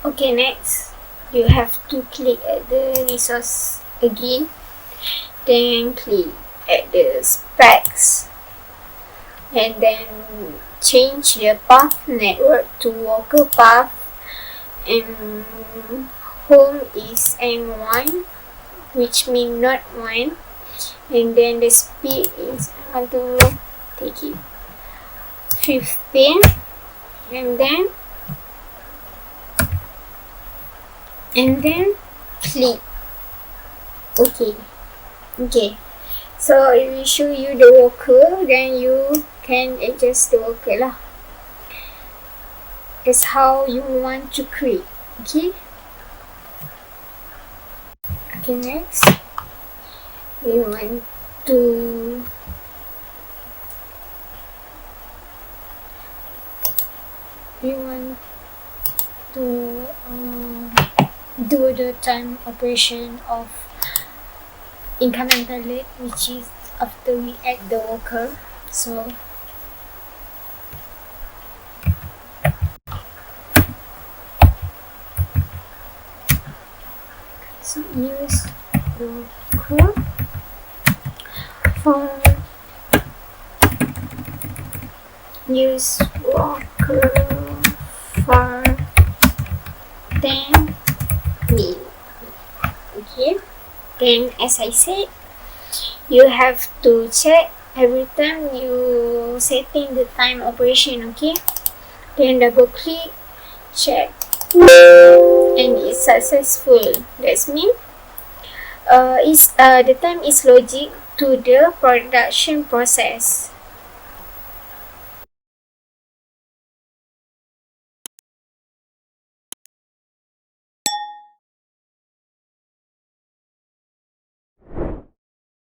Okay, next you have to click at the resource again, then click at the specs, and then change the path network to worker path, and home is N1, which means not 1, and then the speed is, I want to take it 15, and then click okay. So it will show you the worker, then you can adjust the worker lah. That's how you want to create. Okay, next we want to do the time operation of incremental late, which is after we add the worker. So use worker for use worker for 10 minutes. Okay, then as I said, you have to check every time you setting the time operation. Okay, then double click, check, and it's successful. That means the time is logic to the production process.